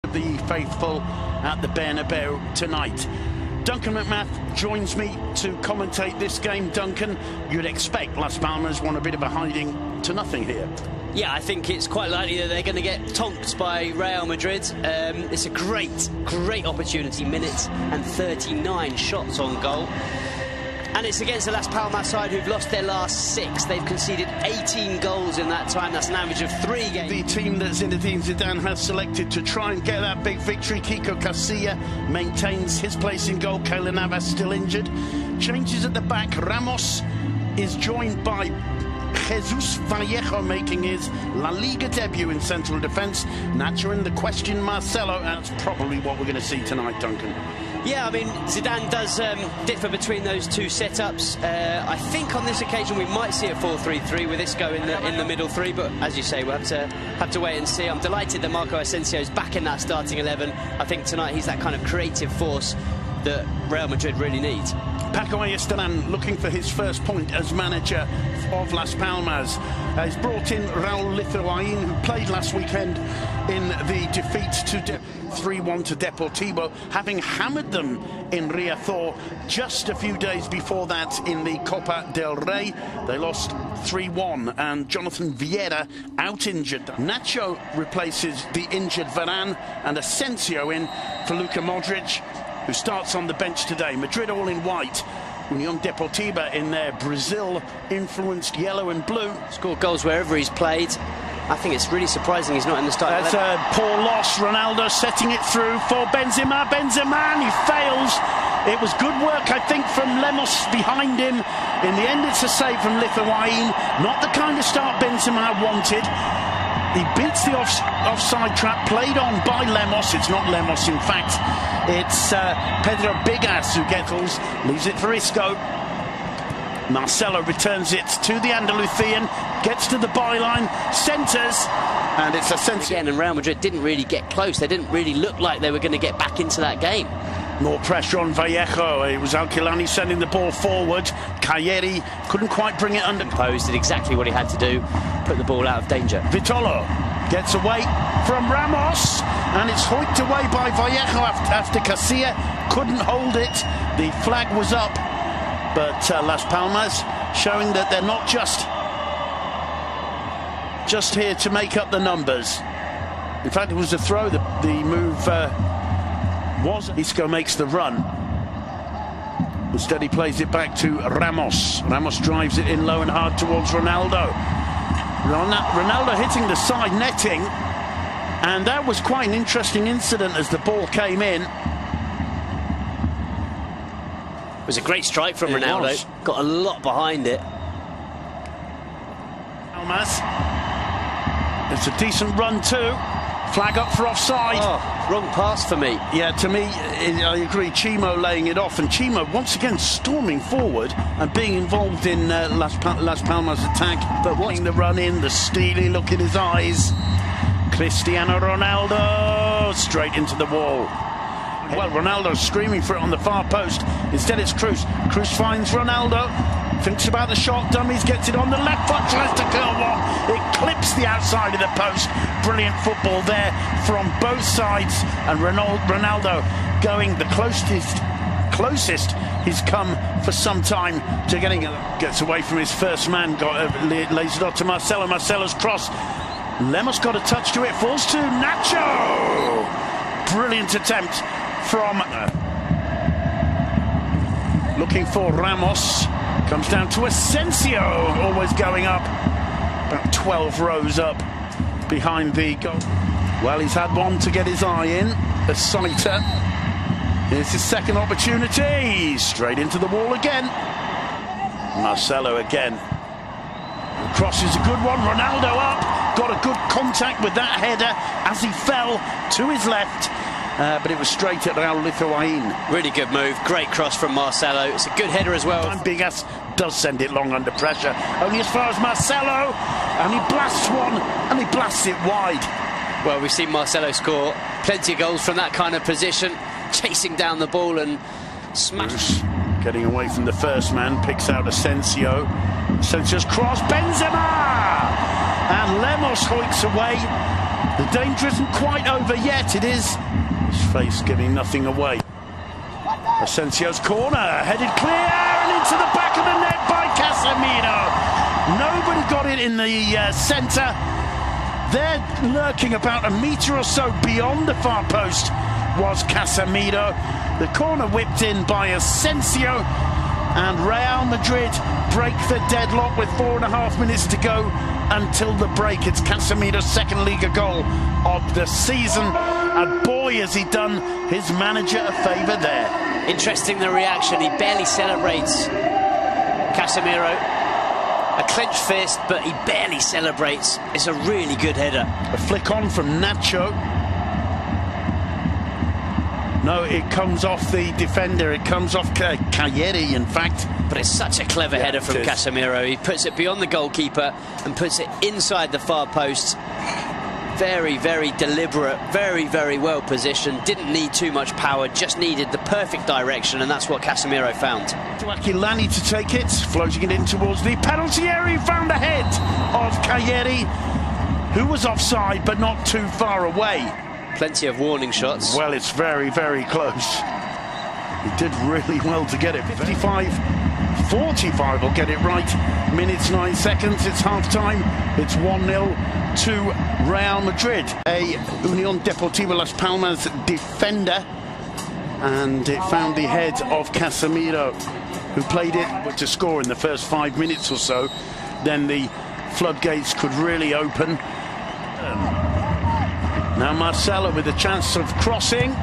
The faithful at the Bernabeu tonight. Duncan McMath joins me to commentate this game. Duncan, you'd expect Las Palmas want a bit of a hiding to nothing here. Yeah, I think it's quite likely that they're going to get tonked by Real Madrid. It's a great opportunity. Minutes and 39 shots on goal. And it's against the Las Palmas side who've lost their last 6. They've conceded 18 goals in that time. That's an average of 3 games. The team that Zinedine Zidane has selected to try and get that big victory. Kiko Casilla maintains his place in goal. Keylor Navas still injured. Changes at the back. Ramos is joined by Jesus Vallejo making his La Liga debut in central defence. Nacho in the question, Marcelo. That's probably what we're going to see tonight, Duncan. Yeah, I mean, Zidane does differ between those two setups. I think on this occasion we might see a 4-3-3 with Isco in the middle three, but as you say, we'll have to wait and see. I'm delighted that Marco Asensio's back in that starting 11. I think tonight he's that kind of creative force that Real Madrid really needs. Paco Ayestarán looking for his first point as manager of Las Palmas. He's brought in Raúl Lithuain, who played last weekend in the defeat to 3-1 to Deportivo, having hammered them in Riazor just a few days before that in the Copa del Rey. They lost 3-1, and Jonathan Vieira out injured. Nacho replaces the injured Varane, and Asensio in for Luka Modric, who starts on the bench today. Madrid all in white. Unión Deportiva in their Brazil-influenced yellow and blue. Scored goals wherever he's played. I think it's really surprising he's not in the starting. That's a poor loss. Ronaldo setting it through for Benzema. Benzema, he fails. It was good work, I think, from Lemos behind him. In the end, it's a save from Lithuain. Not the kind of start Benzema wanted. He beats the offside trap played on by Lemos. It's not Lemos, in fact. It's Pedro Bigas who leaves it for Isco. Marcelo returns it to the Andalusian, gets to the byline, centres, and it's Asensio. Again, and Real Madrid didn't really get close. They didn't really look like they were going to get back into that game. More pressure on Vallejo. It was Alquilani sending the ball forward. Cayeri couldn't quite bring it under. Posed, did exactly what he had to do, put the ball out of danger. Vitolo gets away from Ramos, and it's hoiked away by Vallejo after Casilla couldn't hold it. The flag was up, but Las Palmas showing that they're not just here to make up the numbers. In fact, it was a throw. The move was. Isco makes the run. Instead, he plays it back to Ramos. Ramos drives it in low and hard towards Ronaldo. Ronaldo hitting the side netting, and that was quite an interesting incident as the ball came in. It was a great strike from Ronaldo. Got a lot behind it. Palmas. It's a decent run too. Flag up for offside. Oh, wrong pass for me. Yeah, to me, I agree. Chimo laying it off, and Chimo once again storming forward and being involved in Las Palmas' attack. But watching the run in, the steely look in his eyes. Cristiano Ronaldo straight into the wall. Well, Ronaldo's screaming for it on the far post. Instead, it's Cruz. Cruz finds Ronaldo. Thinks about the shot, dummies, gets it on the left foot, tries to curl one. It clips the outside of the post. Brilliant football there from both sides. And Ronaldo going the closest he's come for some time to getting it. Gets away from his first man, lays it off to Marcelo. Marcelo's cross. Lemos got a touch to it, falls to Nacho. Brilliant attempt from looking for Ramos. Comes down to Asensio, always going up, about 12 rows up behind the goal. Well, he's had one to get his eye in, a sighter. Here's his second opportunity, straight into the wall again. Marcelo again. The cross is a good one, Ronaldo up, got a good contact with that header as he fell to his left. But it was straight at Raúl Lithuain. Really good move, great cross from Marcelo. It's a good header as well. Bigas does send it long under pressure, only as far as Marcelo, and he blasts one, and he blasts it wide. Well, we've seen Marcelo score plenty of goals from that kind of position, chasing down the ball and smash. Getting away from the first man, picks out Asensio. Asensio's cross, Benzema! And Lemos hoiks away. The danger isn't quite over yet. It is. His face giving nothing away. Asensio's corner, headed clear and into the back of the net by Casemiro. Nobody got it in the centre. There, lurking about a metre or so beyond the far post, was Casemiro. The corner whipped in by Asensio, and Real Madrid break the deadlock with 4.5 minutes to go until the break. It's Casemiro's second Liga goal of the season, and boy has he done his manager a favour there. Interesting, the reaction. He barely celebrates, Casemiro. A clenched fist, but he barely celebrates. It's a really good header. A flick on from Nacho. No, it comes off the defender. It comes off Cagliari, in fact. But it's such a clever header from Casemiro. He puts it beyond the goalkeeper and puts it inside the far post. Very, very deliberate, very, very well positioned. Didn't need too much power, just needed the perfect direction, and that's what Casemiro found. To Aquilani to take it, floating it in towards the penalty area. He found the head of Cagliari, who was offside but not too far away. Plenty of warning shots. Well, it's very, very close. He did really well to get it. 45 will get it right. Minutes 9 seconds. It's half-time. It's 1-0 to Real Madrid. A Unión Deportiva Las Palmas defender, and it found the head of Casemiro, who played it to score in the first 5 minutes or so. Then the floodgates could really open. Now Marcelo with a chance of crossing,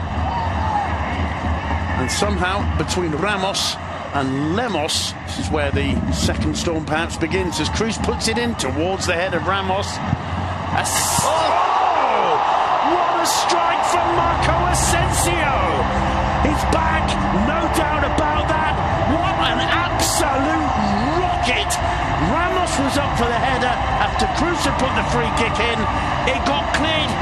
and somehow between Ramos and Lemos, this is where the second storm perhaps begins, as Cruz puts it in towards the head of Ramos. Oh! What a strike from Marco Asensio! He's back, no doubt about that. What an absolute rocket! Ramos was up for the header after Cruz had put the free kick in. It got cleared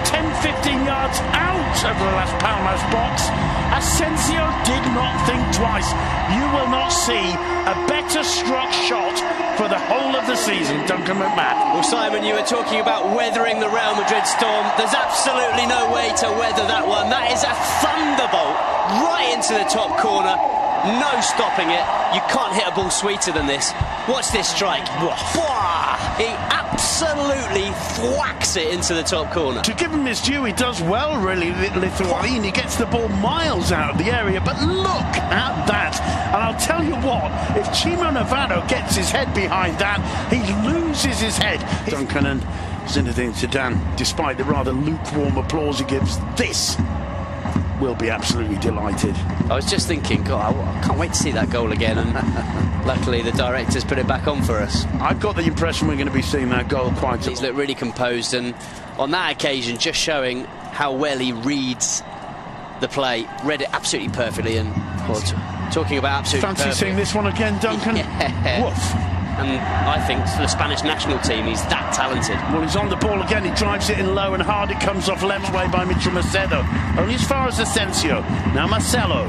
10-15 yards out of the Las Palmas box. Asensio did not think twice. You will not see a better struck shot for the whole of the season, Duncan McMahon. Well, Simon, you were talking about weathering the Real Madrid storm. There's absolutely no way to weather that one. That is a thunderbolt right into the top corner. No stopping it. You can't hit a ball sweeter than this. Watch this strike. He absolutely thwacks it into the top corner. To give him his due, he does well, really, Lithuanian. He gets the ball miles out of the area, but look at that. And I'll tell you what, if Chimo Navarro gets his head behind that, he loses his head. Duncan and Zinedine Zidane, despite the rather lukewarm applause he gives, this will be absolutely delighted. I was just thinking, God, I can't wait to see that goal again, and luckily the directors put it back on for us. I've got the impression we're going to be seeing that goal quite a lot. He's looked really composed, and on that occasion just showing how well he reads the play. Read it absolutely perfectly, and talking about absolutely fancy perfect. seeing this one again, Duncan? Yeah. Woof. And I think for the Spanish national team, he's that talented. Well, he's on the ball again. He drives it in low and hard. It comes off left way by Mitchell Macedo. Only as far as Asensio. Now Marcelo.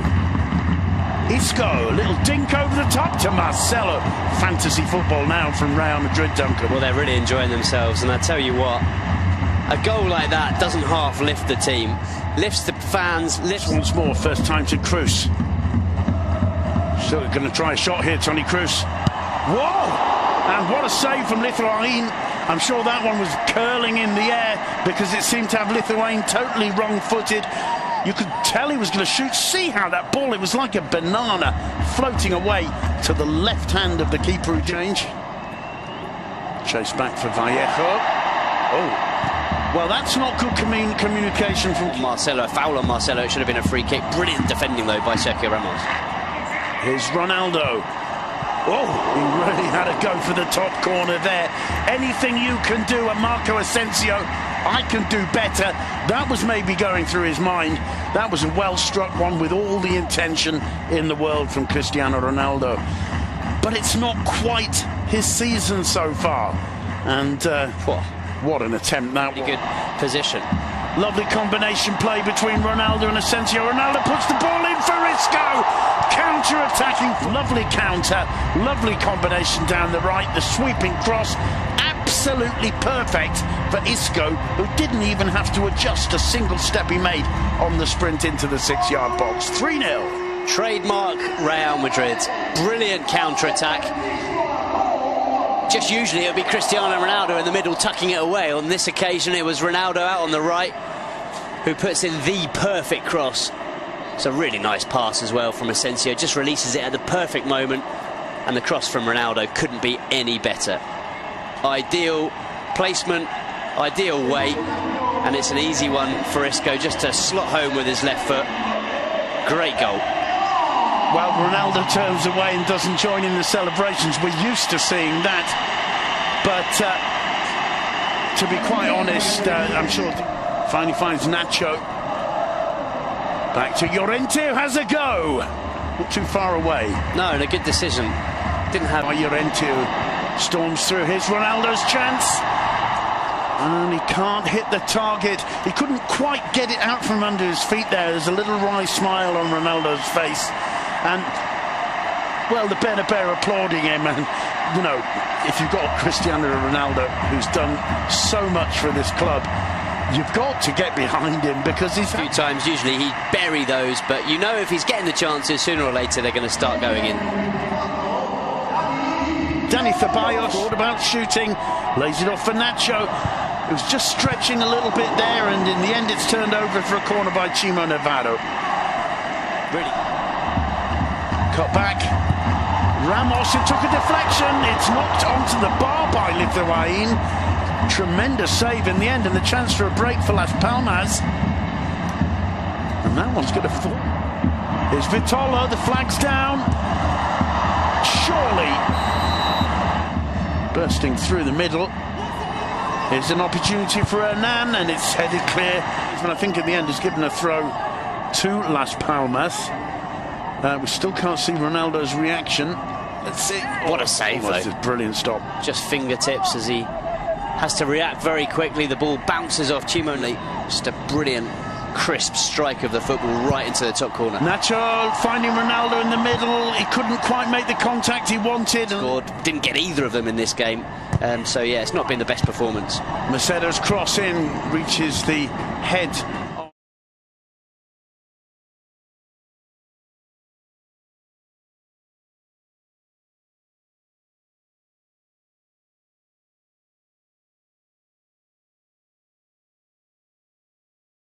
Isco. A little dink over the top to Marcelo. Fantasy football now from Real Madrid, Duncan. Well, they're really enjoying themselves. And I tell you what, a goal like that doesn't half lift the team. Lifts the fans. Lifts once more. First time to Cruz. Still going to try a shot here, Toni Kroos. Whoa! And what a save from Lithuanian. I'm sure that one was curling in the air because it seemed to have Lithuanian totally wrong-footed. You could tell he was going to shoot. See how that ball, it was like a banana floating away to the left hand of the keeper who changed. Chase back for Vallejo. Oh. Well, that's not good communication from Marcelo. A foul on Marcelo. It should have been a free kick. Brilliant defending, though, by Sergio Ramos. Here's Ronaldo. Oh, he really had a go for the top corner there. Anything you can do at Marco Asensio, I can do better. That was maybe going through his mind. That was a well-struck one with all the intention in the world from Cristiano Ronaldo. But it's not quite his season so far. And what an attempt that was. Good position. Lovely combination play between Ronaldo and Asensio. Ronaldo puts the ball in for Isco. Counter-attacking. Lovely counter. Lovely combination down the right. The sweeping cross. Absolutely absolutely perfect for Isco, who didn't even have to adjust a single step he made on the sprint into the 6-yard box. 3-0. Trademark Real Madrid. Brilliant counter-attack. Just usually it would be Cristiano Ronaldo in the middle tucking it away. On this occasion it was Ronaldo out on the right who puts in the perfect cross. It's a really nice pass as well from Asensio. Just releases it at the perfect moment, and the cross from Ronaldo couldn't be any better. Ideal placement, ideal weight, and it's an easy one for Isco just to slot home with his left foot. Great goal. Well, Ronaldo turns away and doesn't join in the celebrations. We're used to seeing that. But to be quite honest, I'm sure finally finds Nacho. Back to Llorente, who has a go. Not too far away. No, and a good decision. Didn't have... Llorente storms through. Here's Ronaldo's chance. And he can't hit the target. He couldn't quite get it out from under his feet there. There's a little wry smile on Ronaldo's face. And, well, the Bernabeu applauding him. And, you know, if you've got Cristiano Ronaldo, who's done so much for this club, you've got to get behind him, because he's... A few times, usually he'd bury those, but you know if he's getting the chances, sooner or later they're going to start going in. Dani Ceballos thought about shooting, lays it off for Nacho. It was just stretching a little bit there, and in the end it's turned over for a corner by Chimo Navarro. Really? Cut back. Ramos, it took a deflection. It's knocked onto the bar by Lithuanian. Tremendous save in the end, and the chance for a break for Las Palmas. And that one's going to fall. Here's Vitola, the flag's down. Surely. Bursting through the middle. Here's an opportunity for Hernan, and it's headed clear. And I think in the end has given a throw to Las Palmas. We still can't see Ronaldo's reaction. Let's see. What a save, though. A brilliant stop. Just fingertips as he has to react very quickly. The ball bounces off Chimo. Just a brilliant, crisp strike of the football right into the top corner. Nacho finding Ronaldo in the middle. He couldn't quite make the contact he wanted. Scored. Didn't get either of them in this game. So, yeah, it's not been the best performance. Macedo's cross in reaches the head